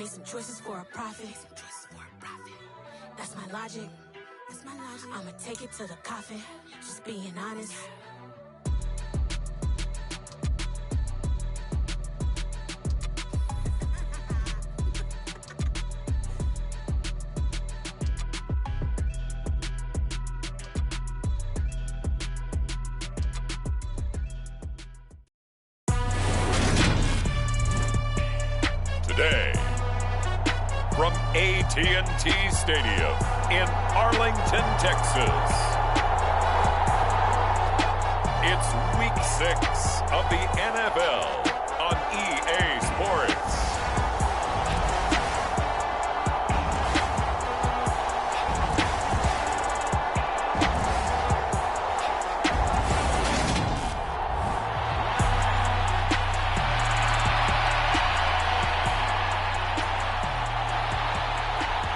Made some choices for a profit. That's my logic. I'ma take it to the coffin. Just being honest. Today, from AT&T Stadium in Arlington, Texas, it's week 6 of the NFL on EA Sports.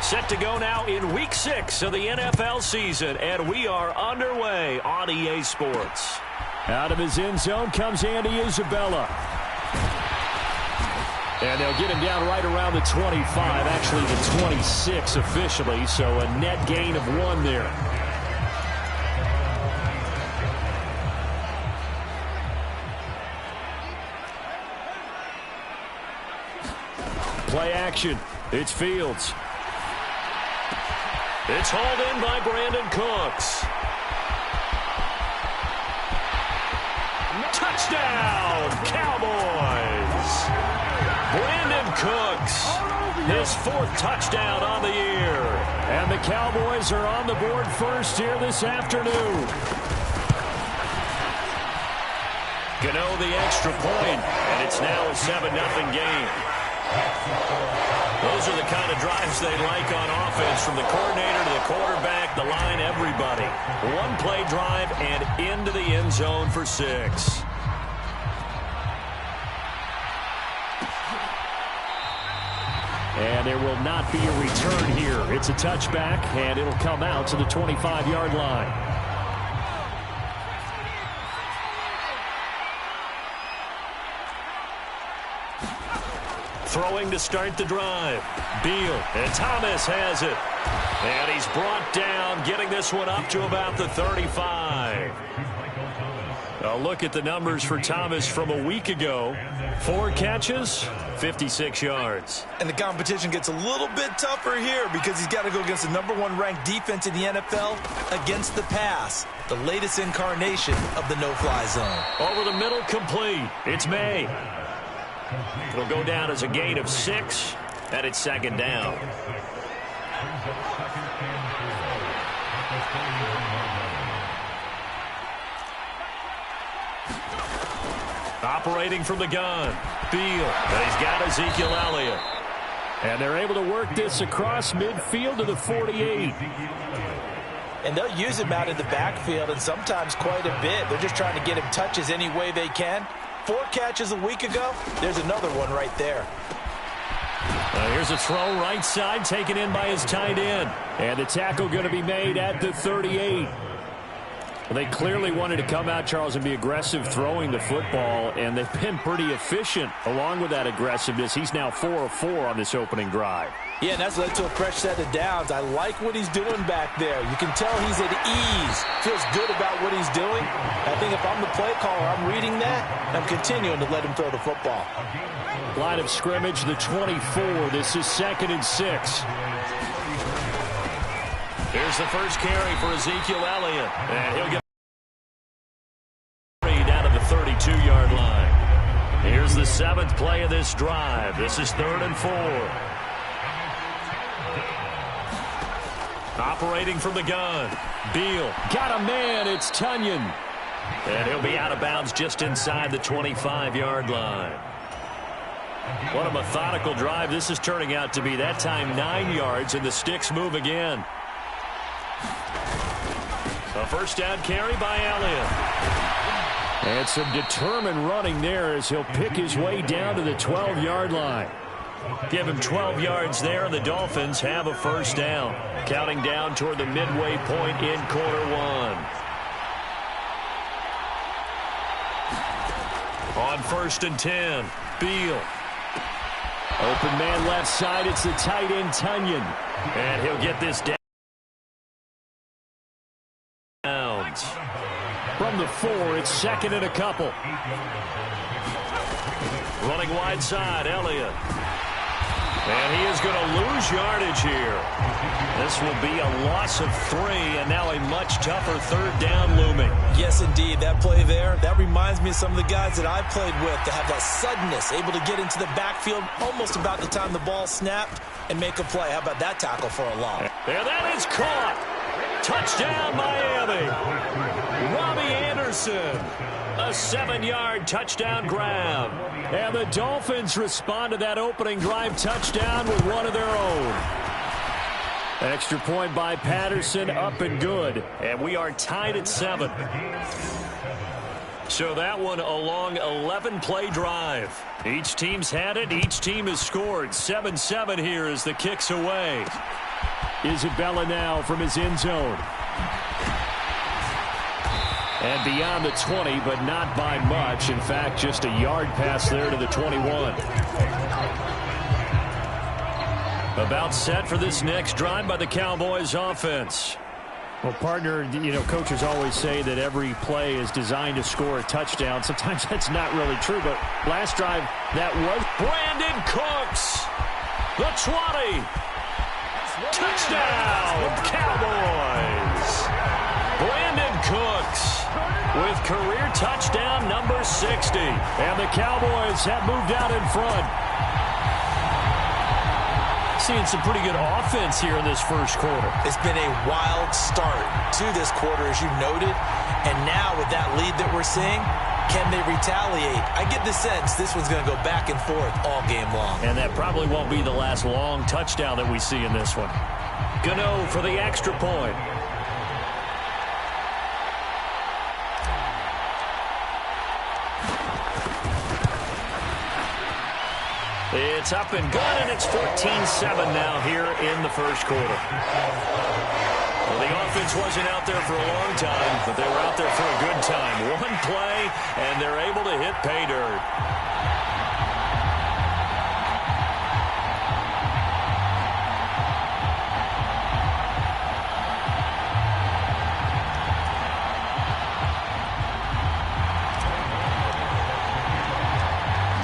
Set to go now in week 6 of the NFL season, and we are underway on EA Sports. Out of his end zone comes Andy Isabella. And they'll get him down right around the 25, actually the 26 officially, so a net gain of 1 there. Play action. It's Fields. It's hauled in by Brandon Cooks. Touchdown, Cowboys! Brandon Cooks, his 4th touchdown on the year. And the Cowboys are on the board first here this afternoon. Gano the extra point, and it's now a 7-0 game. Those are the kind of drives they like on offense, from the coordinator to the quarterback, the line, everybody. 1-play drive and into the end zone for 6. And there will not be a return here. It's a touchback, and it'll come out to the 25-yard line. Throwing to start the drive. Beal, and Thomas has it. And he's brought down, getting this one up to about the 35. A look at the numbers for Thomas from a week ago. 4 catches, 56 yards. And the competition gets a little bit tougher here because he's got to go against the #1 ranked defense in the NFL against the pass. The latest incarnation of the no-fly zone. Over the middle, complete. It's May. It'll go down as a gain of 6, and it's 2nd down. Operating from the gun, Beal, and he's got Ezekiel Elliott. And they're able to work this across midfield to the 48. And they'll use him out in the backfield, and sometimes quite a bit. They're just trying to get him touches any way they can. 4 catches a week ago. There's another one right there. Here's a throw right side, taken in by his tight end. And the tackle going to be made at the 38. Well, they clearly wanted to come out, Charles, and be aggressive throwing the football, and they've been pretty efficient along with that aggressiveness. He's now 4 of 4 on this opening drive. Yeah, and that's led to a fresh set of downs. I like what he's doing back there. You can tell he's at ease, feels good about what he's doing. I think if I'm the play caller, I'm reading that, and I'm continuing to let him throw the football. Line of scrimmage, the 24. This is 2nd and 6. Here's the first carry for Ezekiel Elliott, and he'll get down to the 32-yard line. Here's the 7th play of this drive. This is 3rd and 4. Operating from the gun, Beal. Got a man, it's Tunyon. And he'll be out of bounds just inside the 25-yard line. What a methodical drive this is turning out to be. That time 9 yards, and the sticks move again. A first down carry by Elliott. And some determined running there as he'll pick his way down to the 12-yard line. Give him 12 yards there, and the Dolphins have a first down. Counting down toward the midway point in quarter 1. On 1st and 10, Beal. Open man left side. It's the tight end, Tunyon. And he'll get this down. From the 4, it's second and a couple. Running wide side, Elliott. And he is going to lose yardage here. This will be a loss of 3, and now a much tougher third down looming. Yes, indeed. That play there, that reminds me of some of the guys that I've played with that have that suddenness, able to get into the backfield almost about the time the ball snapped and make a play. How about that tackle for a loss? And that is caught. Touchdown, Miami. Robbie Anderson. A 7-yard touchdown grab. And the Dolphins respond to that opening drive touchdown with one of their own. Extra point by Patterson, up and good. And we are tied at 7. So that one a long 11-play drive. Each team's had it. Each team has scored. 7-7 here as the kick's away. Isabella now from his end zone. And beyond the 20, but not by much. In fact, just a yard pass there to the 21. About set for this next drive by the Cowboys offense. Well, partner, you know, coaches always say that every play is designed to score a touchdown. Sometimes that's not really true, but last drive, that was Brandon Cooks. The 20. Touchdown, Cowboys. Brandon Cooks with career touchdown number 60. And the Cowboys have moved out in front. Seeing some pretty good offense here in this first quarter. It's been a wild start to this quarter, as you noted. And now with that lead that we're seeing, can they retaliate? I get the sense this one's going to go back and forth all game long. And that probably won't be the last long touchdown that we see in this one. Gano for the extra point. It's up and good, and it's 14-7 now here in the first quarter. Well, the offense wasn't out there for a long time, but they were out there for a good time. One play, and they're able to hit pay dirt.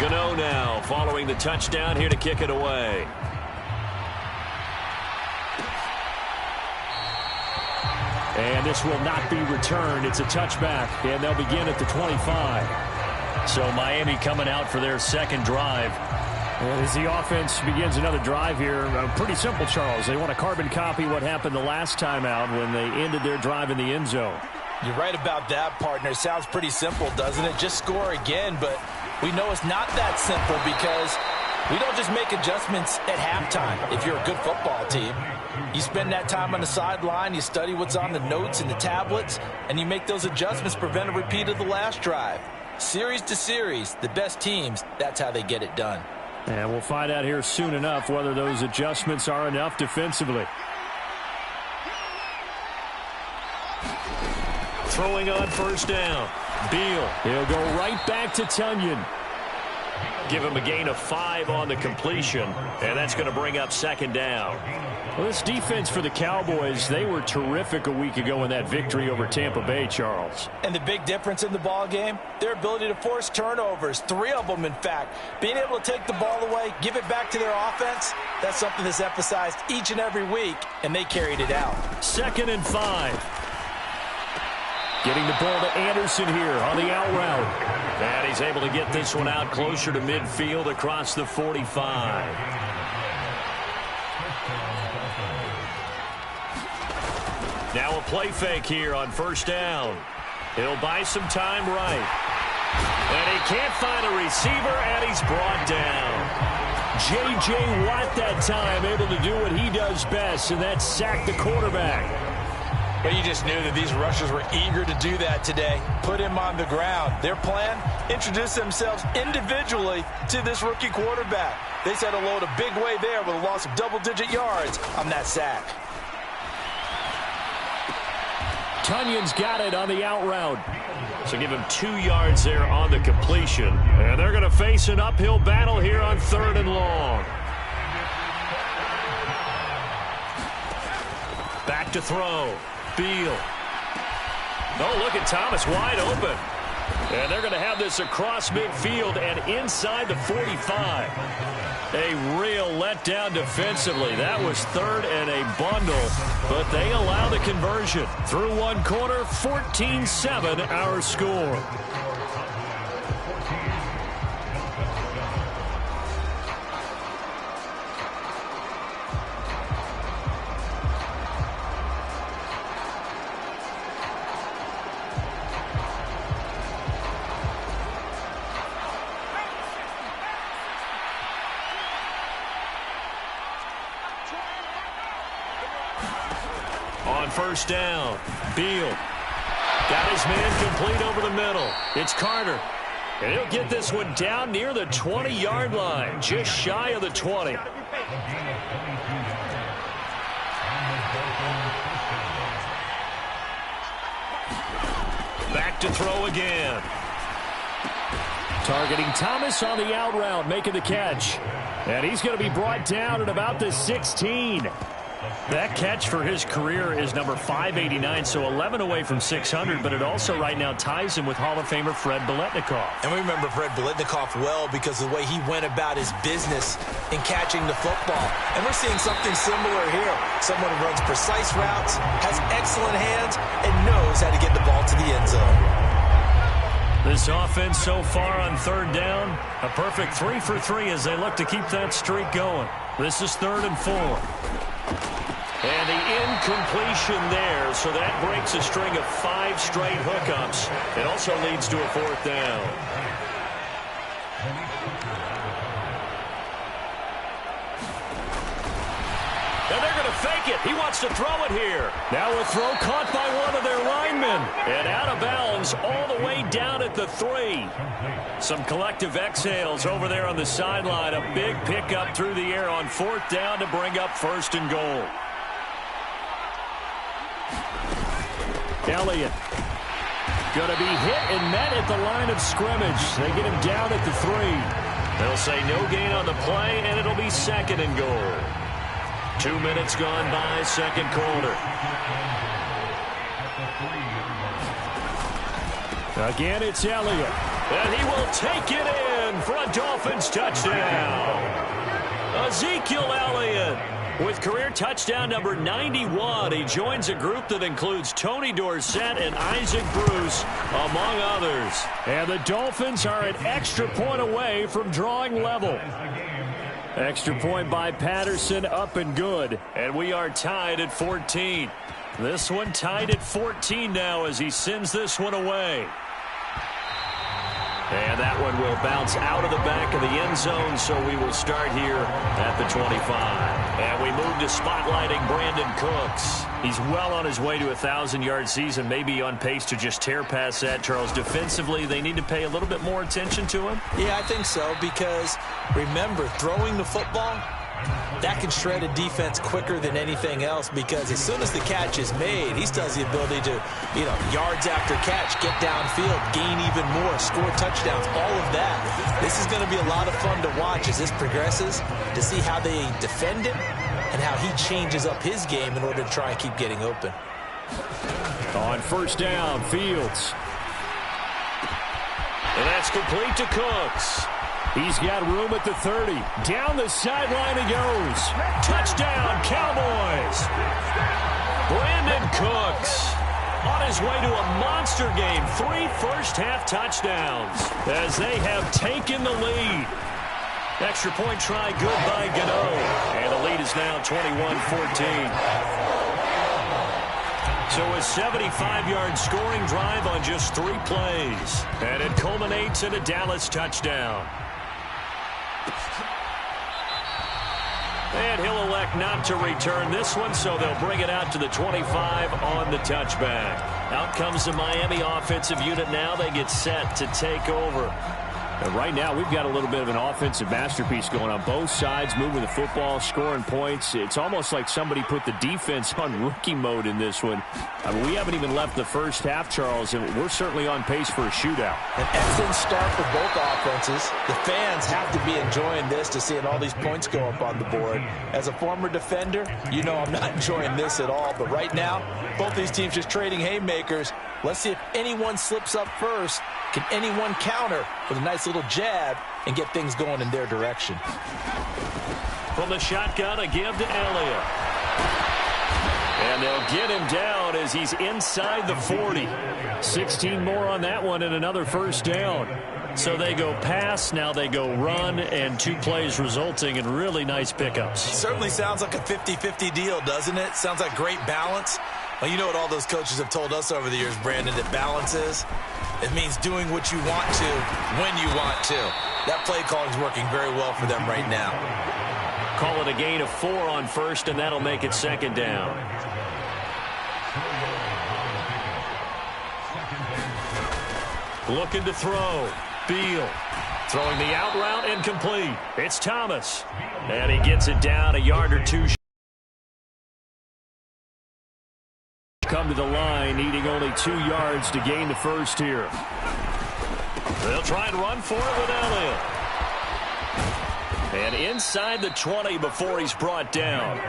Gano now following the touchdown here to kick it away. And this will not be returned. It's a touchback, and they'll begin at the 25. So Miami coming out for their second drive. And as the offense begins another drive here, pretty simple, Charles. They want to carbon copy what happened the last time out when they ended their drive in the end zone. You're right about that, partner. Sounds pretty simple, doesn't it? Just score again, but we know it's not that simple because we don't just make adjustments at halftime if you're a good football team. You spend that time on the sideline, you study what's on the notes and the tablets, and you make those adjustments, prevent a repeat of the last drive. Series to series, the best teams, that's how they get it done. And we'll find out here soon enough whether those adjustments are enough defensively. Throwing on first down. Beal. He'll go right back to Tunyon. Give him a gain of 5 on the completion, and that's going to bring up second down. Well, this defense for the Cowboys, they were terrific a week ago in that victory over Tampa Bay, Charles. And the big difference in the ball game, their ability to force turnovers, 3 of them, in fact. Being able to take the ball away, give it back to their offense, that's something that's emphasized each and every week, and they carried it out. 2nd and 5. Getting the ball to Anderson here on the out route. And he's able to get this one out closer to midfield across the 45. Now a play fake here on first down. He'll buy some time right. And he can't find a receiver, and he's brought down. J.J. Watt that time able to do what he does best, and that's sack the quarterback. But you just knew that these rushers were eager to do that today. Put him on the ground. Their plan, introduce themselves individually to this rookie quarterback. They said hello to Big Way there with a loss of double-digit yards on that sack. Tunyon's got it on the out route. So give him 2 yards there on the completion. And they're going to face an uphill battle here on 3rd and long. Back to throw. Beal. Oh, look at Thomas wide open. And they're going to have this across midfield and inside the 45. A real letdown defensively. That was 3rd and a bundle, but they allow the conversion. Through 1 quarter, 14-7 our score. On 1st down, Beal got his man complete over the middle. It's Carter. And he'll get this one down near the 20-yard line, just shy of the 20. Back to throw again. Targeting Thomas on the out route, making the catch. And he's going to be brought down at about the 16. That catch for his career is number 589, so 11 away from 600, but it also right now ties him with Hall of Famer Fred Biletnikoff. And we remember Fred Biletnikoff well because of the way he went about his business in catching the football. And we're seeing something similar here. Someone who runs precise routes, has excellent hands, and knows how to get the ball to the end zone. This offense so far on 3rd down, a perfect 3 for 3 as they look to keep that streak going. This is 3rd and 4. And the incompletion there, so that breaks a string of 5 straight hookups. It also leads to a 4th down. And they're going to fake it. He wants to throw it here. Now a throw caught by one of their linemen. And out of bounds all the way down at the 3. Some collective exhales over there on the sideline. A big pickup through the air on 4th down to bring up 1st and goal. Elliott going to be hit and met at the line of scrimmage. They get him down at the 3. They'll say no gain on the play, and it'll be 2nd and goal. 2 minutes gone by, 2nd quarter. Again, it's Elliott. And he will take it in for a Dolphins touchdown. Ezekiel Elliott with career touchdown number 91. He joins a group that includes Tony Dorsett and Isaac Bruce, among others. And the Dolphins are an extra point away from drawing level. Extra point by Patterson, up and good. And we are tied at 14. This one tied at 14 now as he sends this one away. And that one will bounce out of the back of the end zone, so we will start here at the 25. And we move to spotlighting Brandon Cooks. He's well on his way to a 1,000-yard season, maybe on pace to just tear past that, Charles. Defensively, they need to pay a little bit more attention to him? Yeah, I think so, because remember, throwing the football, that can shred a defense quicker than anything else, because as soon as the catch is made, he still has the ability to, yards after catch, get downfield, gain even more, score touchdowns, all of that. This is going to be a lot of fun to watch as this progresses, to see how they defend him and how he changes up his game in order to try and keep getting open. On 1st down, Fields. And that's complete to Cooks. He's got room at the 30. Down the sideline he goes. Touchdown, Cowboys. Brandon Cooks on his way to a monster game. 3 first-half touchdowns as they have taken the lead. Extra point try good by Gano. And the lead is now 21-14. So a 75-yard scoring drive on just 3 plays. And it culminates in a Dallas touchdown. And he'll elect not to return this one, so they'll bring it out to the 25 on the touchback. Out comes the Miami offensive unit now. They get set to take over. And right now, we've got a little bit of an offensive masterpiece going on both sides, moving the football, scoring points. It's almost like somebody put the defense on rookie mode in this one. I mean, we haven't even left the first half, Charles, and we're certainly on pace for a shootout. An excellent start for both offenses. The fans have to be enjoying this to seeing all these points go up on the board. As a former defender, you know I'm not enjoying this at all. But right now, both these teams just trading haymakers. Let's see if anyone slips up first. Can anyone counter with a nice little jab and get things going in their direction? From the shotgun, a give to Elliott. And they'll get him down as he's inside the 40. 16 more on that one and another first down. So they go pass, now they go run, and 2 plays resulting in really nice pickups. Certainly sounds like a 50-50 deal, doesn't it? Sounds like great balance. Well, you know what all those coaches have told us over the years, Brandon, that balance is? It means doing what you want to when you want to. That play calling is working very well for them right now. Call it a gain of 4 on first, and that'll make it second down. Looking to throw. Beal throwing the out route incomplete. It's Thomas. And he gets it down a yard or 2. Come to the line, needing only 2 yards to gain the first here. They'll try and run for it with Elliott. And inside the 20 before he's brought down.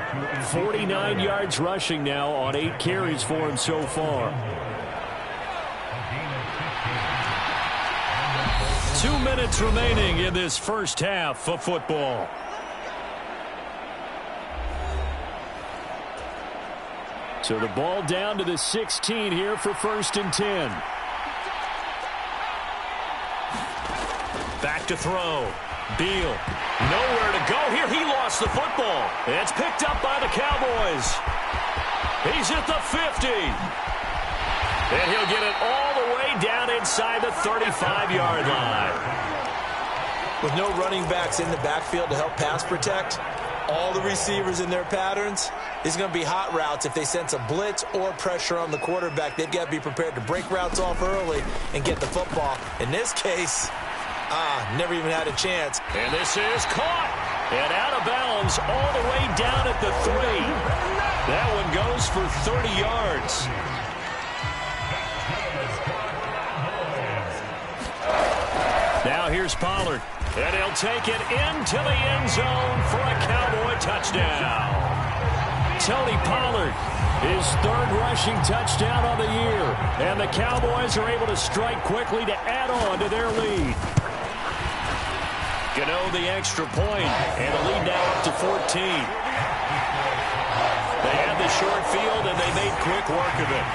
49 yards rushing now on 8 carries for him so far. 2 minutes remaining in this first half of football. So the ball down to the 16 here for 1st and 10. Back to throw. Beal. Nowhere to go here. He lost the football. It's picked up by the Cowboys. He's at the 50. And he'll get it all the way down inside the 35-yard line. With no running backs in the backfield to help pass protect, all the receivers in their patterns, these are going to be hot routes. If they sense a blitz or pressure on the quarterback, they've got to be prepared to break routes off early and get the football. In this case, never even had a chance. And this is caught. And out of bounds all the way down at the 3. That one goes for 30 yards. Now here's Pollard. And he'll take it into the end zone for a Cowboy touchdown. Tony Pollard, his 3rd rushing touchdown of the year. And the Cowboys are able to strike quickly to add on to their lead. Gano the extra point, and the lead now up to 14. They had the short field, and they made quick work of it.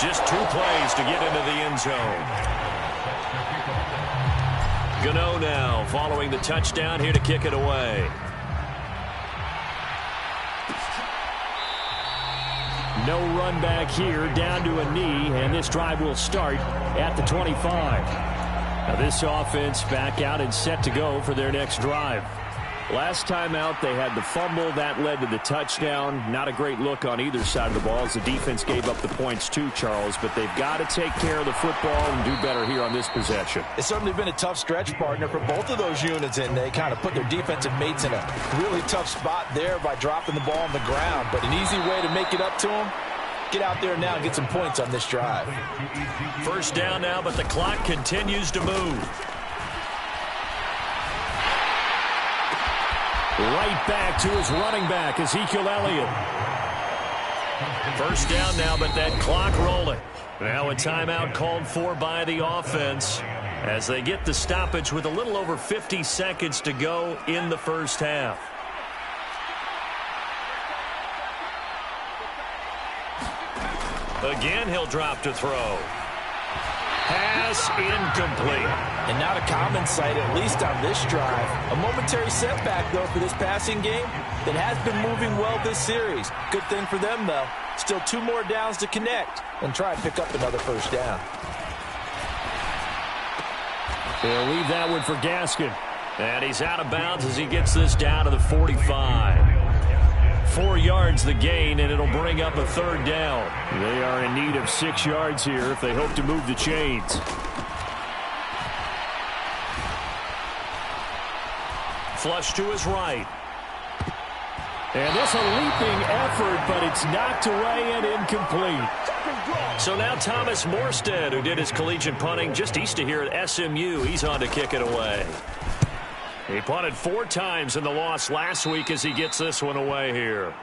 Just 2 plays to get into the end zone. Gano now following the touchdown here to kick it away. No run back here, down to a knee, and this drive will start at the 25. Now this offense back out and set to go for their next drive. Last time out, they had the fumble. That led to the touchdown. Not a great look on either side of the ball as the defense gave up the points too, Charles. But they've got to take care of the football and do better here on this possession. It's certainly been a tough stretch, partner, for both of those units, and they kind of put their defensive mates in a really tough spot there by dropping the ball on the ground. But an easy way to make it up to them, get out there now and get some points on this drive. First down now, but the clock continues to move. Right back to his running back, Ezekiel Elliott. First down now, but that clock rolling. Now a timeout called for by the offense as they get the stoppage with a little over 50 seconds to go in the first half. Again, he'll drop to throw. Pass incomplete. And not a common sight, at least on this drive. A momentary setback, though, for this passing game that has been moving well this series. Good thing for them, though. Still 2 more downs to connect and try and pick up another first down. They'll leave that one for Gaskin. And he's out of bounds as he gets this down to the 45. 4 yards the gain, and it'll bring up a 3rd down. They are in need of 6 yards here if they hope to move the chains. Flush to his right. And this a leaping effort, but it's knocked away and incomplete. So now Thomas Morstead, who did his collegiate punting just east of here at SMU, he's on to kick it away. He punted 4 times in the loss last week as he gets this one away here.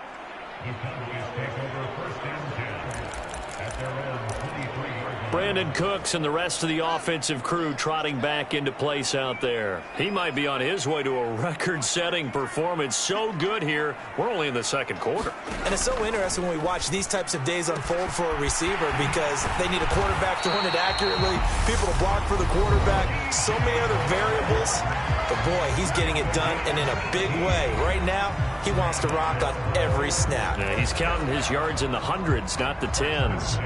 Brandon Cooks and the rest of the offensive crew trotting back into place out there. He might be on his way to a record-setting performance. So good here. We're only in the second quarter. And it's so interesting when we watch these types of days unfold for a receiver because they need a quarterback to run it accurately, people to block for the quarterback, so many other variables. But, boy, he's getting it done and in a big way. Right now, he wants to rock on every snap. Yeah, he's counting his yards in the hundreds, not the tens.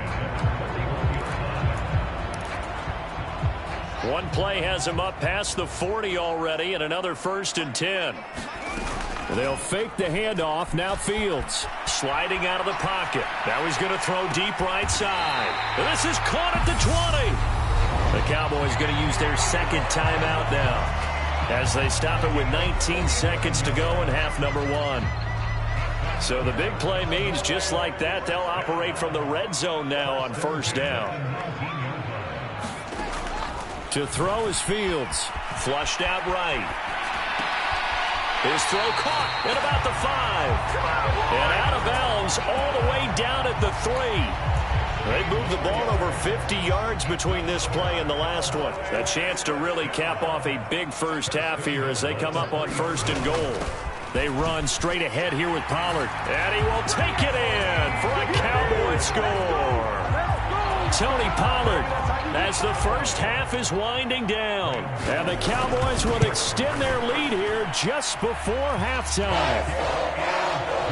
One play has him up past the 40 already, and another 1st and 10. They'll fake the handoff. Now Fields sliding out of the pocket. Now he's going to throw deep right side. And this is caught at the 20. The Cowboys going to use their second timeout now as they stop it with 19 seconds to go in half number 1. So the big play means just like that, they'll operate from the red zone now on 1st down. To throw is Fields. Flushed out right. His throw caught at about the 5. And out of bounds all the way down at the 3. They moved the ball over 50 yards between this play and the last one. A chance to really cap off a big first half here as they come up on 1st and goal. They run straight ahead here with Pollard. And he will take it in for a Cowboy score. Tony Pollard as the first half is winding down. And the Cowboys will extend their lead here just before halftime.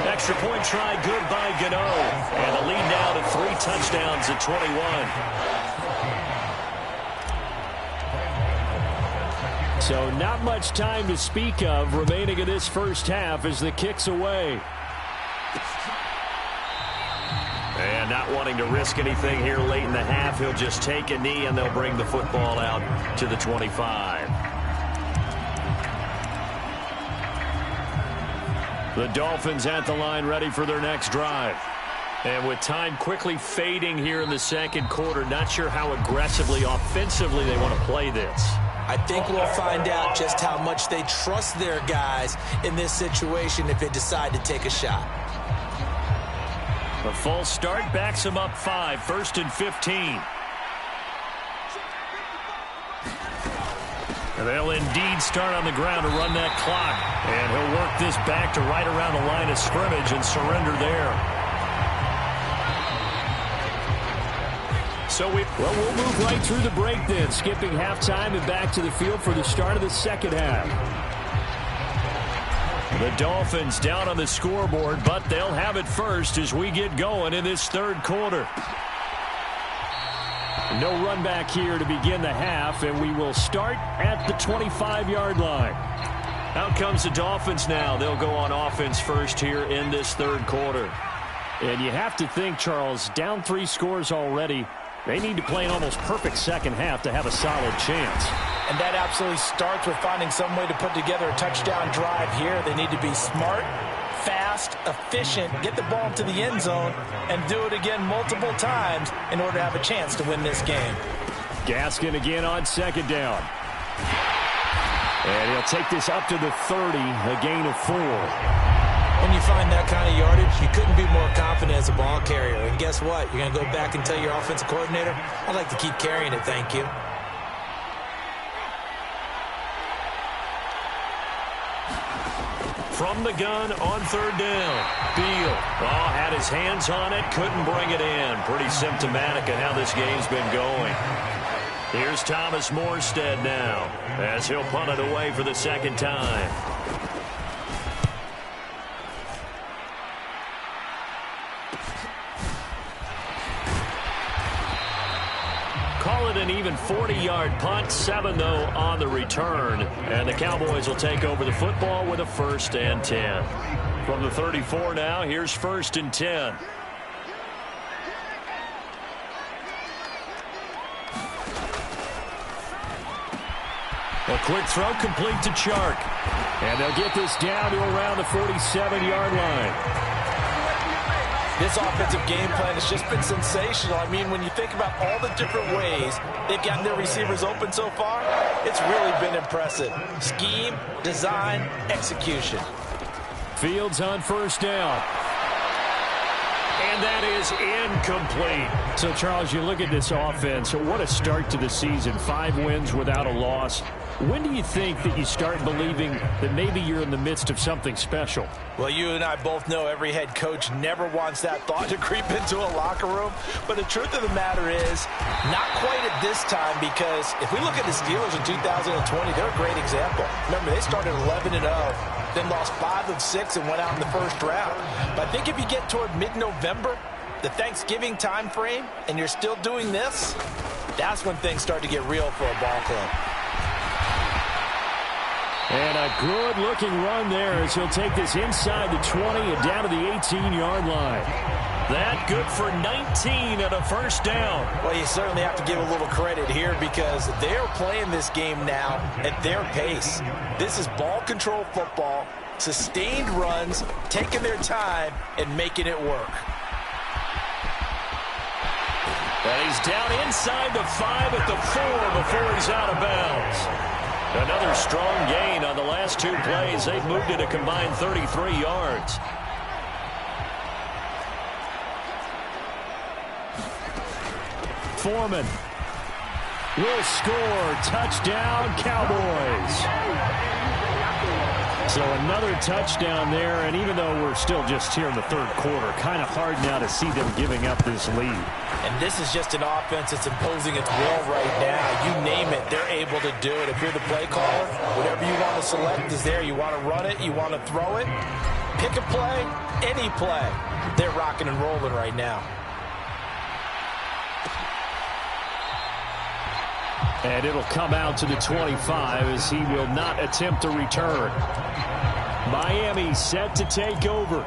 Extra point try good by Gano. And the lead now to 3 touchdowns at 21. So not much time to speak of remaining in this first half as the kick's away. And not wanting to risk anything here late in the half, he'll just take a knee and they'll bring the football out to the 25. The Dolphins at the line ready for their next drive. And with time quickly fading here in the second quarter, not sure how aggressively, offensively they want to play this. I think we'll find out just how much they trust their guys in this situation if they decide to take a shot. The false start backs him up 5, 1st and 15. And they'll indeed start on the ground to run that clock. And he'll work this back to right around the line of scrimmage and surrender there. So we'll move right through the break then, skipping halftime and back to the field for the start of the second half. The Dolphins down on the scoreboard, but they'll have it first as we get going in this third quarter. No run back here to begin the half, and we will start at the 25-yard line. Out comes the Dolphins now. They'll go on offense first here in this third quarter. And you have to think, Charles, down 3 scores already. They need to play an almost perfect second half to have a solid chance. And that absolutely starts with finding some way to put together a touchdown drive here. They need to be smart, fast, efficient, get the ball to the end zone, and do it again multiple times in order to have a chance to win this game. Gaskin again on second down. And he'll take this up to the 30, a gain of 4. When you find that kind of yardage, you couldn't be more confident as a ball carrier. And guess what? You're going to go back and tell your offensive coordinator, I'd like to keep carrying it, thank you. From the gun on third down. Beal had his hands on it, couldn't bring it in. Pretty symptomatic of how this game's been going. Here's Thomas Morstead now as he'll punt it away for the second time. Call it an even 40-yard punt, 7 though on the return. And the Cowboys will take over the football with a 1st and 10. From the 34 now, here's 1st and 10. A quick throw complete to Chark. And they'll get this down to around the 47-yard line. This offensive game plan has just been sensational. I mean, when you think about all the different ways they've gotten their receivers open so far, it's really been impressive. Scheme, design, execution. Fields on first down. And that is incomplete. So, Charles, you look at this offense. What a start to the season. 5 wins without a loss. When do you think that you start believing that maybe you're in the midst of something special? Well, you and I both know every head coach never wants that thought to creep into a locker room. But the truth of the matter is, not quite at this time, because if we look at the Steelers in 2020, they're a great example. Remember, they started 11-0, then lost 5 of 6 and went out in the first round. But I think if you get toward mid-November, the Thanksgiving time frame, and you're still doing this, that's when things start to get real for a ball club. And a good-looking run there as he'll take this inside the 20 and down to the 18-yard line. That good for 19 and a first down. Well, you certainly have to give a little credit here because they're playing this game now at their pace. This is ball control football, sustained runs, taking their time, and making it work. And he's down inside the 5 at the 4 before he's out of bounds. Another strong gain on the last 2 plays. They've moved it a combined 33 yards. Foreman will score. Touchdown, Cowboys. So another touchdown there, and even though we're still just here in the third quarter, kind of hard now to see them giving up this lead. And this is just an offense that's imposing its will right now. You name it, they're able to do it. If you're the play caller, whatever you want to select is there. You want to run it, you want to throw it, pick a play, any play. They're rocking and rolling right now. And it'll come out to the 25 as he will not attempt to return. Miami set to take over.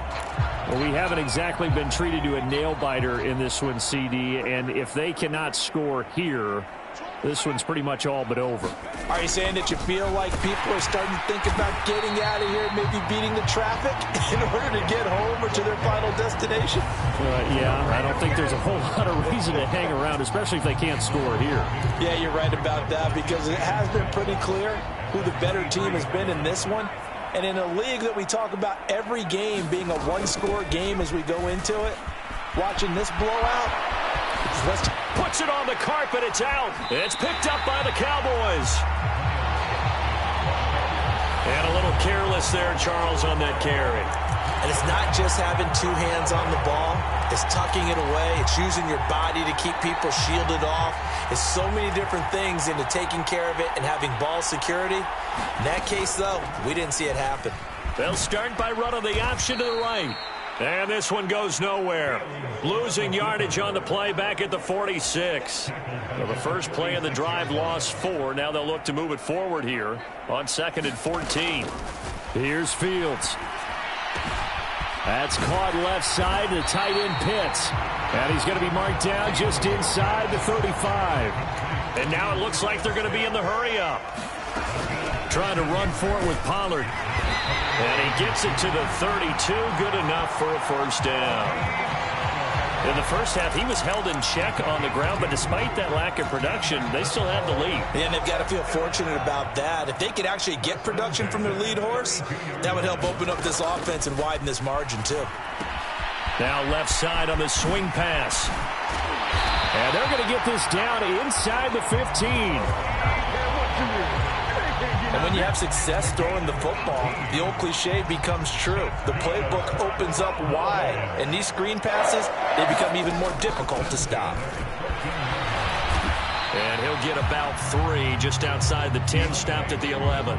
Well, we haven't exactly been treated to a nail-biter in this one, CD, and if they cannot score here, this one's pretty much all but over. Are you saying that you feel like people are starting to think about getting out of here, maybe beating the traffic in order to get home or to their final destination? Yeah, I don't think there's a whole lot of reason to hang around, especially if they can't score here. Yeah, you're right about that because it has been pretty clear who the better team has been in this one. And in a league that we talk about every game being a one-score game as we go into it, watching this blowout, puts it on the carpet. It's out. It's picked up by the Cowboys. And a little careless there, Charles, on that carry. And it's not just having 2 hands on the ball. It's tucking it away. It's using your body to keep people shielded off. It's so many different things into taking care of it and having ball security. In that case, though, we didn't see it happen. They'll start by running the option to the right. And this one goes nowhere. Losing yardage on the play back at the 46. Well, the first play of the drive lost 4. Now they'll look to move it forward here on 2nd and 14. Here's Fields. That's caught left side to the tight end Pitts. And he's going to be marked down just inside the 35. And now it looks like they're going to be in the hurry up. Trying to run for it with Pollard. And he gets it to the 32. Good enough for a first down. In the first half, he was held in check on the ground, but despite that lack of production, they still have the lead. And they've got to feel fortunate about that. If they could actually get production from their lead horse, that would help open up this offense and widen this margin, too. Now left side on the swing pass. And they're going to get this down inside the 15. And when you have success throwing the football, the old cliche becomes true. The playbook opens up wide, and these screen passes, they become even more difficult to stop. And he'll get about 3 just outside the 10, stopped at the 11.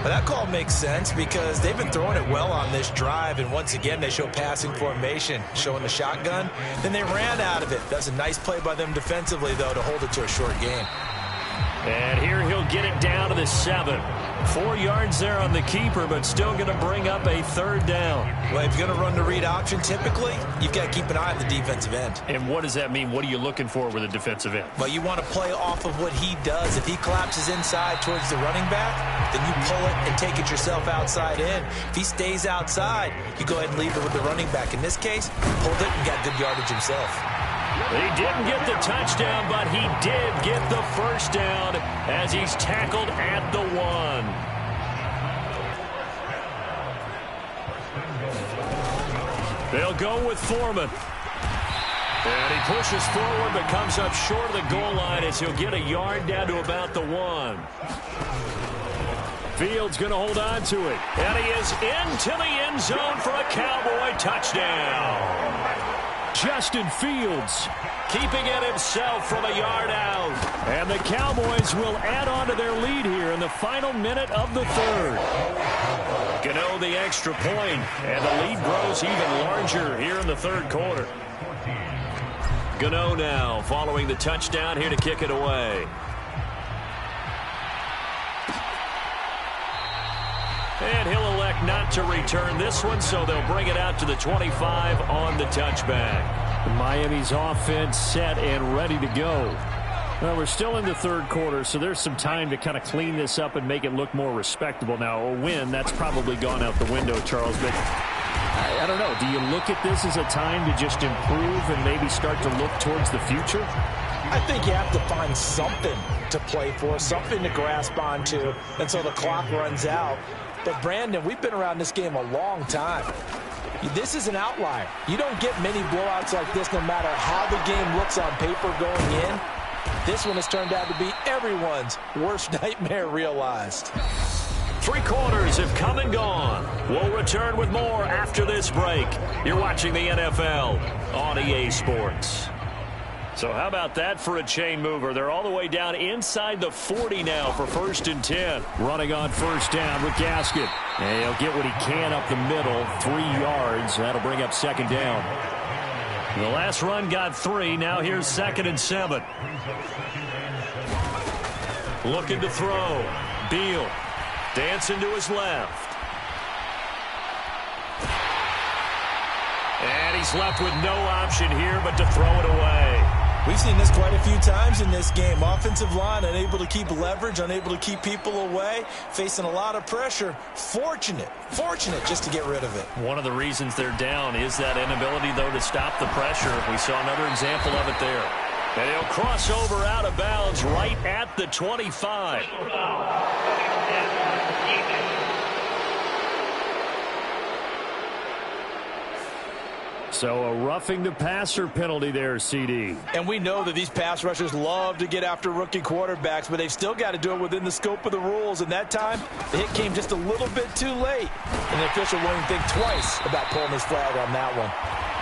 But that call makes sense because they've been throwing it well on this drive, and once again they show passing formation, showing the shotgun. Then they ran out of it. That's a nice play by them defensively, though, to hold it to a short game. And here he'll get it down to the 7. 4 yards there on the keeper, but still going to bring up a 3rd down. Well, if you're going to run the read option, typically, you've got to keep an eye on the defensive end. And what does that mean? What are you looking for with a defensive end? Well, you want to play off of what he does. If he collapses inside towards the running back, then you pull it and take it yourself outside in. If he stays outside, you go ahead and leave it with the running back. In this case, pulled it and got good yardage himself. He didn't get the touchdown, but he did get the 1st down as he's tackled at the 1. They'll go with Foreman. And he pushes forward but comes up short of the goal line as he'll get a yard down to about the 1. Fields going to hold on to it. And he is into the end zone for a Cowboy touchdown. Justin Fields keeping it himself from a yard out. And the Cowboys will add on to their lead here in the final minute of the 3rd. Gano the extra point, and the lead grows even larger here in the 3rd quarter. Gano now following the touchdown here to kick it away. And he'll elect not to return this one, so they'll bring it out to the 25 on the touchback. Miami's offense set and ready to go. Well, we're still in the 3rd quarter, so there's some time to kind of clean this up and make it look more respectable. Now, a win, that's probably gone out the window, Charles, but I don't know. Do you look at this as a time to just improve and maybe start to look towards the future? I think you have to find something to play for, something to grasp onto until the clock runs out. But, Brandon, we've been around this game a long time. This is an outlier. You don't get many blowouts like this no matter how the game looks on paper going in. This one has turned out to be everyone's worst nightmare realized. 3 quarters have come and gone. We'll return with more after this break. You're watching the NFL on EA Sports. So how about that for a chain mover? They're all the way down inside the 40 now for 1st and 10. Running on 1st down with Gaskin. And he'll get what he can up the middle. 3 yards. That'll bring up 2nd down. The last run got 3. Now here's 2nd and 7. Looking to throw. Beal. Dancing to his left. And he's left with no option here but to throw it away. We've seen this quite a few times in this game. Offensive line unable to keep leverage, unable to keep people away, facing a lot of pressure. Fortunate just to get rid of it. One of the reasons they're down is that inability, though, to stop the pressure. We saw another example of it there. And he'll cross over out of bounds right at the 25. So a roughing the passer penalty there, CD. And we know that these pass rushers love to get after rookie quarterbacks, but they've still got to do it within the scope of the rules. And that time, the hit came just a little bit too late. And the official won't even think twice about pulling his flag on that one.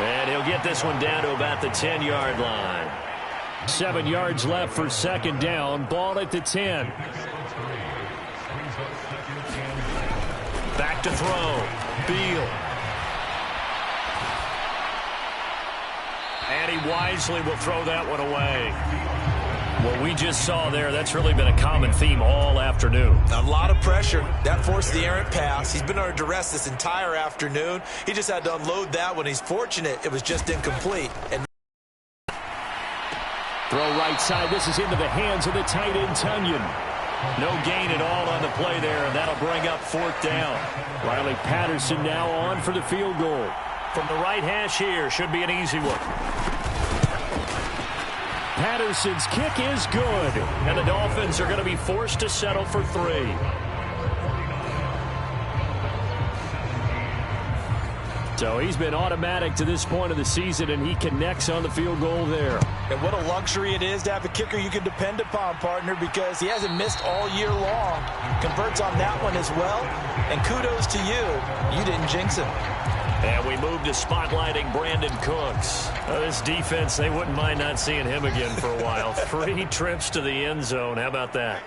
And he'll get this one down to about the 10-yard line. 7 yards left for 2nd down. Ball at the 10. Back to throw. Beal. And he wisely will throw that one away. What we just saw there, that's really been a common theme all afternoon. A lot of pressure. That forced the errant pass. He's been under duress this entire afternoon. He just had to unload that one. He's fortunate it was just incomplete. And throw right side. This is into the hands of the tight end, Tunyon. No gain at all on the play there, and that'll bring up 4th down. Riley Patterson now on for the field goal. From the right hash here, should be an easy one. Patterson's kick is good, and the Dolphins are going to be forced to settle for 3. So he's been automatic to this point of the season, and he connects on the field goal there. And what a luxury it is to have a kicker you can depend upon, partner, because he hasn't missed all year long. Converts on that one as well, and kudos to you. You didn't jinx him. And we move to spotlighting Brandon Cooks. This defense, they wouldn't mind not seeing him again for a while. 3 trips to the end zone. How about that?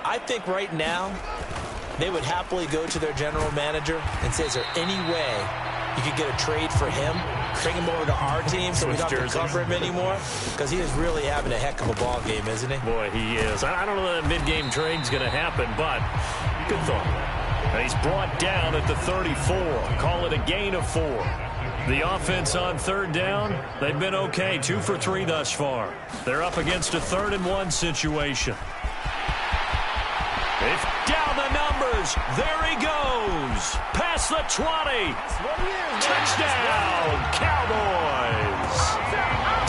I think right now they would happily go to their general manager and say, is there any way you could get a trade for him? bring him over to our team so we don't have to cover him anymore? Because he is really having a heck of a ball game, isn't he? Boy, he is. I don't know that mid-game trade's going to happen, but good thought. And he's brought down at the 34. Call it a gain of 4. The offense on third down, they've been okay. 2 for 3 thus far. They're up against a 3rd and 1 situation. It's down the numbers. There he goes. Past the 20. Touchdown, Cowboys.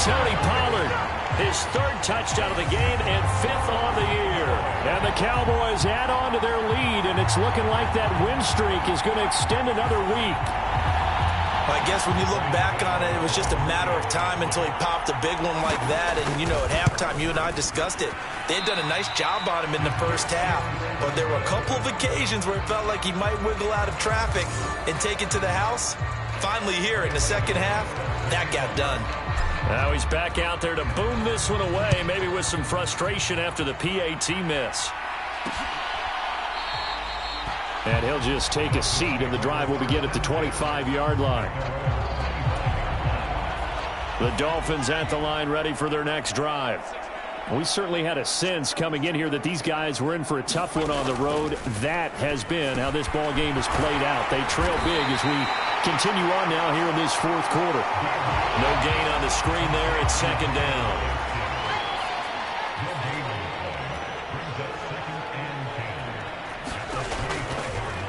Tony Pollard, his 3rd touchdown of the game and 5th on the year. And the Cowboys add on to their lead, and it's looking like that win streak is going to extend another week. I guess when you look back on it, it was just a matter of time until he popped a big one like that. And, you know, at halftime, you and I discussed it. They had done a nice job on him in the first half. But there were a couple of occasions where it felt like he might wiggle out of traffic and take it to the house. Finally here in the second half, that got done. Now he's back out there to boom this one away, maybe with some frustration after the PAT miss. And he'll just take a seat, and the drive will begin at the 25-yard line. The Dolphins at the line, ready for their next drive. We certainly had a sense coming in here that these guys were in for a tough one on the road. That has been how this ball game has played out. They trail big as we continue on now here in this 4th quarter. No gain on the screen there. It's 2nd down.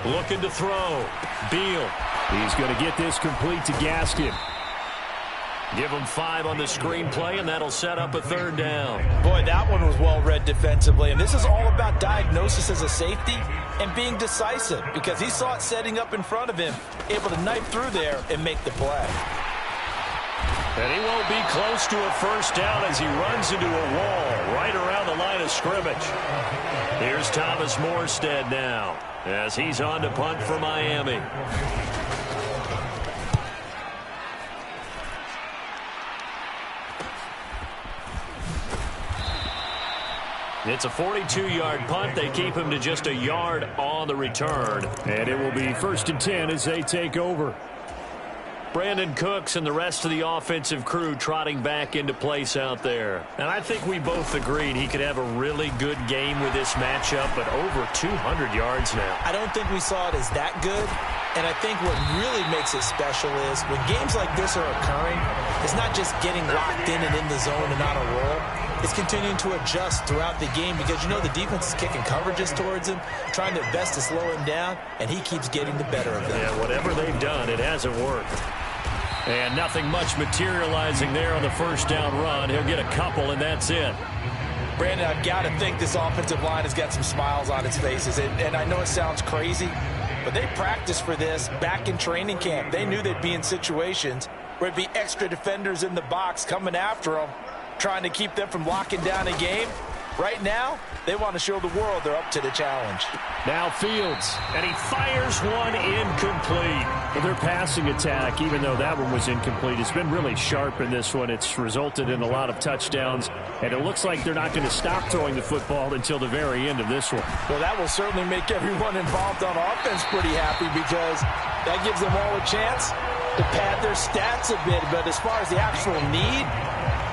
Looking to throw. Beal. He's going to get this complete to Gaskin. Give him 5 on the screenplay, and that'll set up a 3rd down. Boy, that one was well read defensively. And this is all about diagnosis as a safety and being decisive, because he saw it setting up in front of him, able to knife through there and make the play. And he won't be close to a 1st down as he runs into a wall right around the line of scrimmage. Here's Thomas Morstead now as he's on to punt for Miami. It's a 42-yard punt. They keep him to just a yard on the return. And it will be 1st and 10 as they take over. Brandon Cooks and the rest of the offensive crew trotting back into place out there. And I think we both agreed he could have a really good game with this matchup, but over 200 yards now. I don't think we saw it as that good. And I think what really makes it special is when games like this are occurring, it's not just getting locked in and in the zone and on a roll. It's continuing to adjust throughout the game because, you know, the defense is kicking coverages towards him, trying their best to slow him down, and he keeps getting the better of them. Yeah, whatever they've done, it hasn't worked. And nothing much materializing there on the 1st down run. He'll get a couple, and that's it. Brandon, I've got to think this offensive line has got some smiles on its faces. And I know it sounds crazy, but they practiced for this back in training camp. They knew they'd be in situations where it'd be extra defenders in the box coming after them, trying to keep them from locking down a game. Right now, they want to show the world they're up to the challenge. Now Fields, and he fires one incomplete. But their passing attack, even though that one was incomplete, has been really sharp in this one. It's resulted in a lot of touchdowns, and it looks like they're not going to stop throwing the football until the very end of this one. Well, that will certainly make everyone involved on offense pretty happy because that gives them all a chance to pad their stats a bit. But as far as the actual need,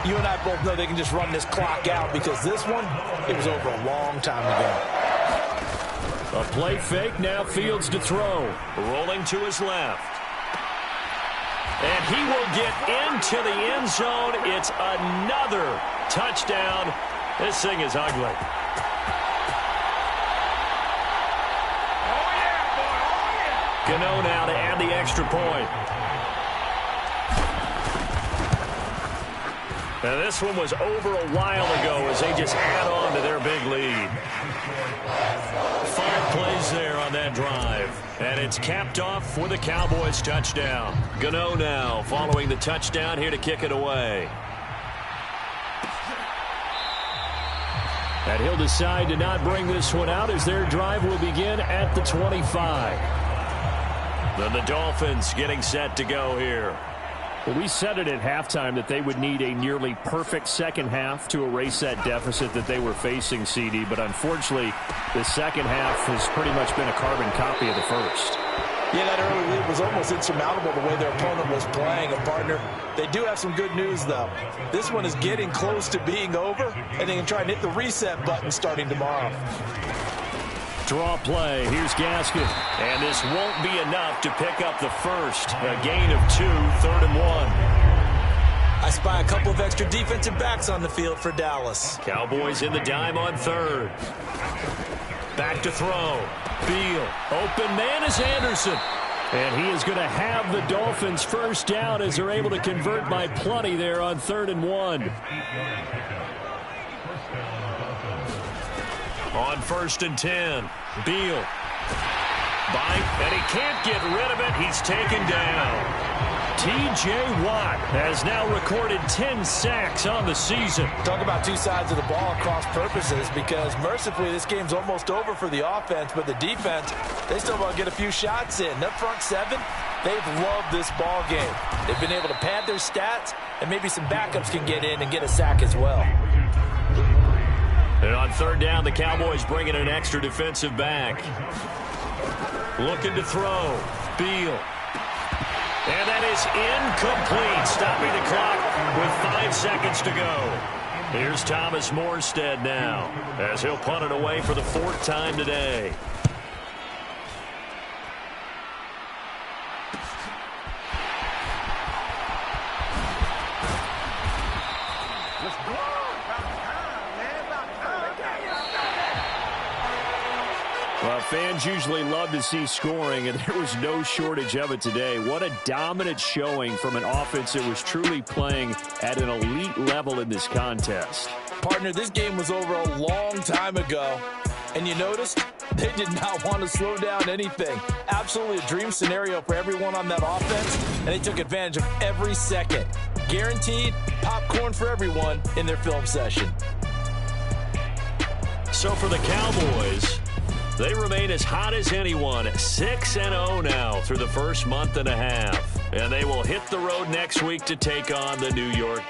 you and I both know they can just run this clock out because this one, it was over a long time ago. A play fake, now Fields to throw. Rolling to his left. And he will get into the end zone. It's another touchdown. This thing is ugly. Oh, yeah, boy. Oh, yeah. Gano now to add the extra point. Now this one was over a while ago as they just add on to their big lead. 5 plays there on that drive. And it's capped off with a Cowboys touchdown. Gano now following the touchdown here to kick it away. And he'll decide to not bring this one out as their drive will begin at the 25. Then the Dolphins getting set to go here. Well, we said it at halftime that they would need a nearly perfect second half to erase that deficit that they were facing, CD. But unfortunately, the second half has pretty much been a carbon copy of the first. Yeah, that early lead was almost insurmountable the way their opponent was playing. And, partner, they do have some good news, though. This one is getting close to being over, and they can try and hit the reset button starting tomorrow. Draw play. Here's Gaskin. And this won't be enough to pick up the first. A gain of 2, 3rd and 1. I spy a couple of extra defensive backs on the field for Dallas. Cowboys in the dime on 3rd. Back to throw. Beal. Open man is Anderson. And he is going to have the Dolphins first down as they're able to convert by plenty there on 3rd and 1. On 1st and 10. Beal. And he can't get rid of it. He's taken down. T.J. Watt has now recorded 10 sacks on the season. Talk about two sides of the ball across purposes, because mercifully this game's almost over for the offense, but the defense, they still want to get a few shots in. That front seven, they've loved this ball game. They've been able to pad their stats, and maybe some backups can get in and get a sack as well. And on 3rd down, the Cowboys bring in an extra defensive back. Looking to throw. Beal. And that is incomplete, stopping the clock with 5 seconds to go. Here's Thomas Morstead now, as he'll punt it away for the 4th time today. Well, fans usually love to see scoring, and there was no shortage of it today. What a dominant showing from an offense that was truly playing at an elite level in this contest. Partner, this game was over a long time ago, and you noticed they did not want to slow down anything. Absolutely a dream scenario for everyone on that offense, and they took advantage of every second. Guaranteed popcorn for everyone in their film session. So for the Cowboys, they remain as hot as anyone, 6-0 now through the first month and a half. And they will hit the road next week to take on the New York.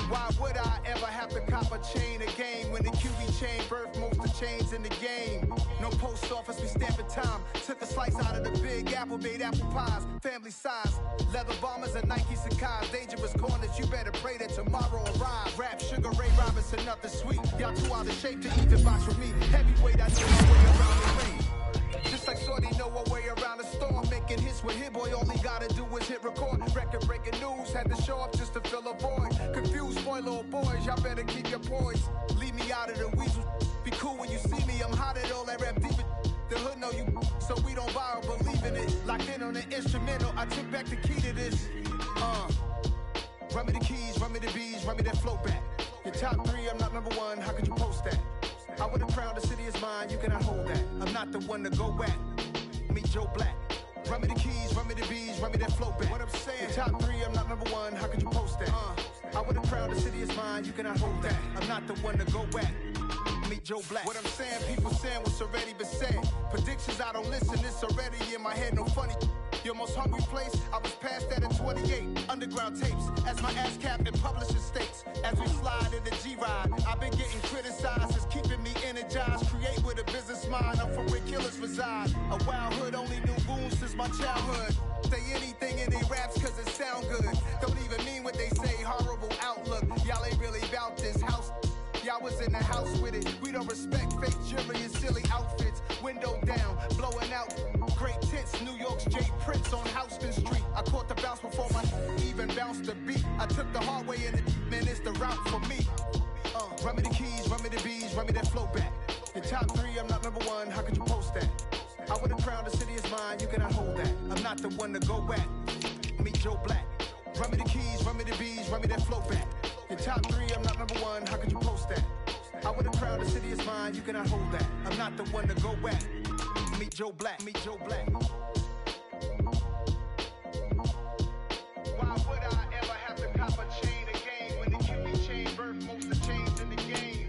Why would I ever have to cop a chain again when the QB chain birthed most of the chains in the game? No post office, we stamping time. Took a slice out of the big apple, made apple pies, family size. Leather bombers and Nike Sacai's. Dangerous corners, you better pray that tomorrow arrive. Rap, Sugar Ray Robinson, nothing sweet. Y'all too out of shape to even box with me. Heavyweight, I know my way around the ring. Just like Shorty know a way around the storm. Making hits with Hit Boy, all he gotta do is hit record. Record breaking news, had to show up just to fill a void. Confused boy, little boys, y'all better keep your poise. Leave me out of the weasel. Be cool when you see me, I'm hot at all that rap deep. The hood know you, so we don't borrow, believe in it. Locked in on the instrumental, I took back the key to this. Run me the keys, run me the bees, run me that flow back. Your top 3, I'm not number 1, how could you post that? I would have crowned the city is mine, you cannot hold that. I'm not the one to go at. Meet Joe Black. Run me the keys, run me the bees, run me that flow back. What I'm saying, your top 3, I'm not number 1, how could you post that? I would have crowned the city is mine, you cannot hold that. I'm not the one to go at. Meet Joe Black. What I'm saying, people saying what's already been said. Predictions, I don't listen, it's already in my head, no funny. Your most hungry place, I was past that at 28. Underground tapes, as my ass cap in publishing states. As we slide in the G-Ride, I've been getting criticized, it's keeping me energized. Create with a business mind, I'm from where killers reside. A wild hood, only knew goons since my childhood. Say anything in they raps cause it sound good. Don't even mean what they say, horrible outlook. Y'all ain't really about this house. Y'all was in the house with it. We don't respect fake jewelry and silly outfits. Window down, blowing out. Great tits, New York's J. Prince on Houston Street. I caught the bounce before my even bounced the beat. I took the hard way and man, it's the route for me. Run me the keys, run me the bees, run me that flow back. Your top 3, I'm not number 1, how could you post that? I would have crowned the city is mine, you cannot hold that. I'm not the one to go at. Meet Joe Black. Run me the keys, run me the bees, run me that flow back. Your top 3, I'm not number 1, how could you post that? I would have crowned the city is mine, you cannot hold that. I'm not the one to go at. Meet Joe Black, meet Joe Black. Why would I ever have to cop a chain again when the QB chain birthed most of the chains in the game?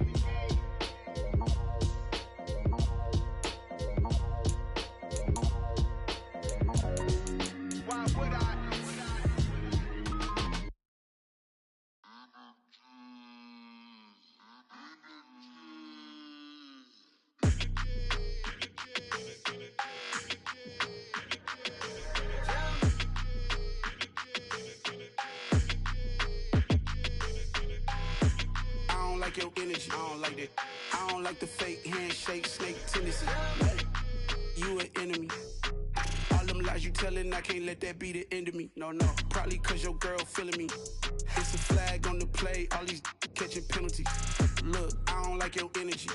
like that. I don't like the fake handshake, snake tendency. You an enemy. All them lies you telling, I can't let that be the end of me. No, probably cause your girl feeling me. It's a flag on the play, all these catching penalties. Look, I don't like your energy.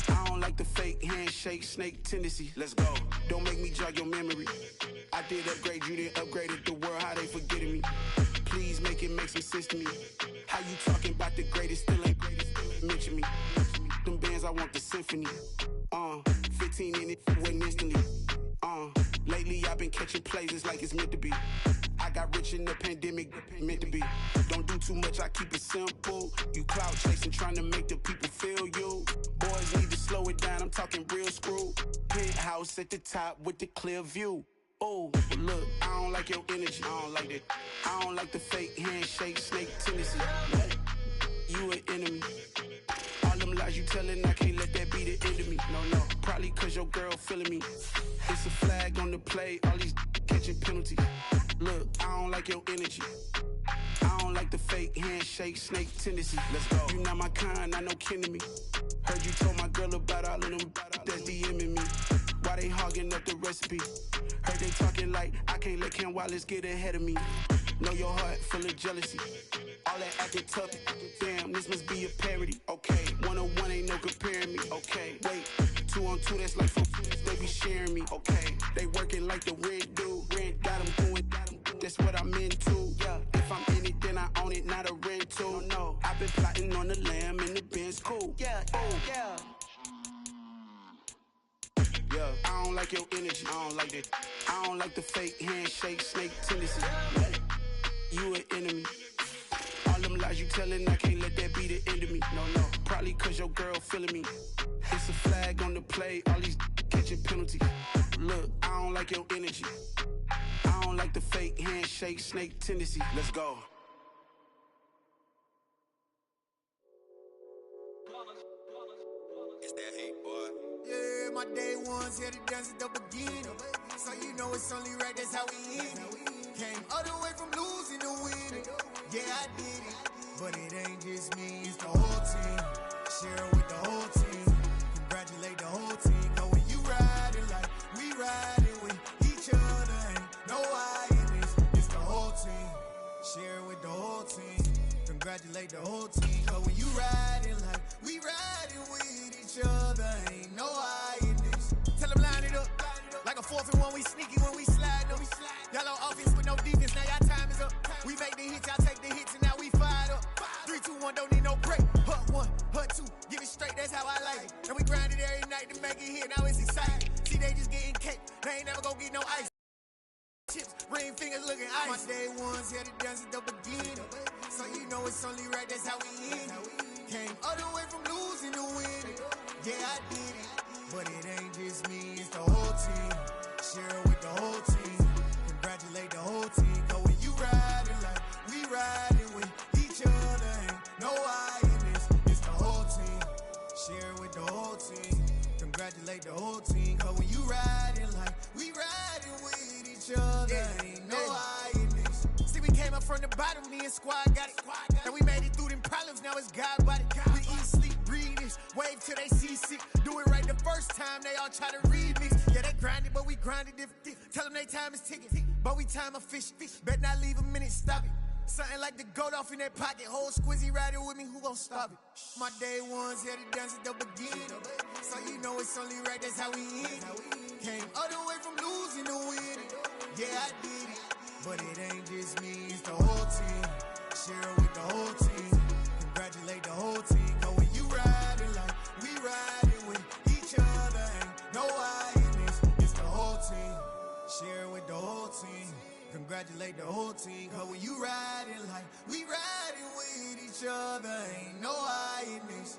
I don't like the fake handshake, snake tendency. Let's go. Don't make me jog your memory. I did upgrade you, then upgraded the world, how they forgetting me. Please make it make some sense to me. How you talking about the greatest, still ain't mention me. Them bands, I want the symphony. 15 in it, went instantly. Lately I've been catching plays, it's like it's meant to be. I got rich in the pandemic, meant to be. Don't do too much, I keep it simple. You clout chasing, trying to make the people feel you. Boys need to slow it down, I'm talking real screw. Penthouse at the top with the clear view. Oh, look, I don't like your energy, I don't like that. I don't like the fake handshake, snake tendency. You an enemy. All them lies you telling, I can't let that be the end of me. No, probably cause your girl feeling me. It's a flag on the play, all these catching penalties. Look, I don't like your energy. I don't like the fake handshake, snake tendency. Let's go. You not my kind, I know kin to me. Heard you told my girl about all of them that's DMing me. Why they hogging up the recipe? Heard they talking like I can't let Ken Wallace get ahead of me. Know your heart full of jealousy. All that acting tough, damn, this must be a parody. Okay, 1-on-1 ain't no comparing me. Okay, wait, 2-on-2, that's like they be sharing me. Okay, they working like the rent do. Rent got them going, that's what I'm into. Yeah, if I'm in it, then I own it, not a rental. No, I've been plotting on the lamb and the Benz cool. Yeah, yeah. Yeah, I don't like your energy, I don't like that. I don't like the fake handshake, snake tendency. You an enemy. All them lies you telling, I can't let that be the end of me. No, probably cause your girl feeling me. It's a flag on the play, all these catching penalties. Look, I don't like your energy. I don't like the fake handshake, snake tendency. Let's go. It's that hate, boy. Yeah, my day ones here to dance at the beginning. So you know it's only right, that's how we end it. Came all the way from losing to winning. Yeah, I did it. But it ain't just me, it's the whole team. Share it with the whole team. Congratulate the whole team. Cause when you riding like we riding with each other, ain't no I in this. It's the whole team. Share it with the whole team. Congratulate the whole team. Cause when you riding like we riding with each other, ain't no I in this. Tell them line it up. Like a 4th and 1, we sneaky when we slide them. Y'all on offense with no defense, now y'all time is up. We make the hits, y'all take the hits, and now we fired up. 3, 2, 1, don't need no break. Hut 1, hut 2, give it straight, that's how I like it. And we grind it every night to make it hit, now it's exciting. See, they just getting cake, they ain't never gonna get no ice. Chips, ring fingers looking ice. My day ones here to dance at the beginning. So you know it's only right, that's how we end it. Came all the way from losing to winning. Yeah, I did it. But it ain't just me, it's the whole team. Share it with the whole team. Congratulate the whole team. Cause when you riding like we riding with each other, ain't no I in this. It's the whole team. Share it with the whole team. Congratulate the whole team. Cause when you riding like we riding with each other, ain't no I in this. See, we came up from the bottom, me and squad got it. And we made it through them problems, now it's God body. We eat, sleep, breathe this, wave till they see sick. Do it right the first time, they all try to remix. Yeah, they grinded, but we grinded different. Tell them they time is ticking, but we time a fish. Bet not leave a minute, stop it. Something like the goat off in their pocket. Whole squizzy riding with me, who gon' stop it? My day ones here to dance at the beginning. So you know it's only right, that's how we end it. Came all the way from losing to winning. Yeah, I did it. But it ain't just me, it's the whole team. Share it with the whole team. Congratulate the whole team. Cause when you riding like we riding with each other, ain't no I in this. It's the whole team. Share it with the whole team. Congratulate the whole team. Cause when you riding like we riding with each other, ain't no I in this.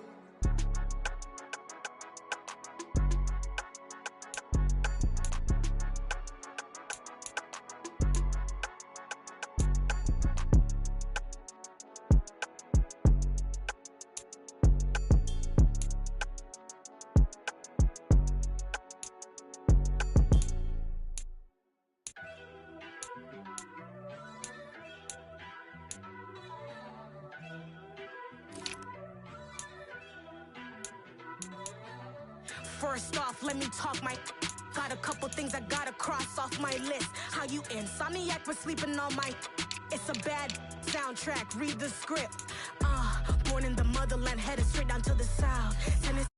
First off, let me talk my. Got a couple things I gotta cross off my list. How you insomniac for sleeping on my. It's a bad soundtrack, read the script. Born in the motherland, headed straight down to the south.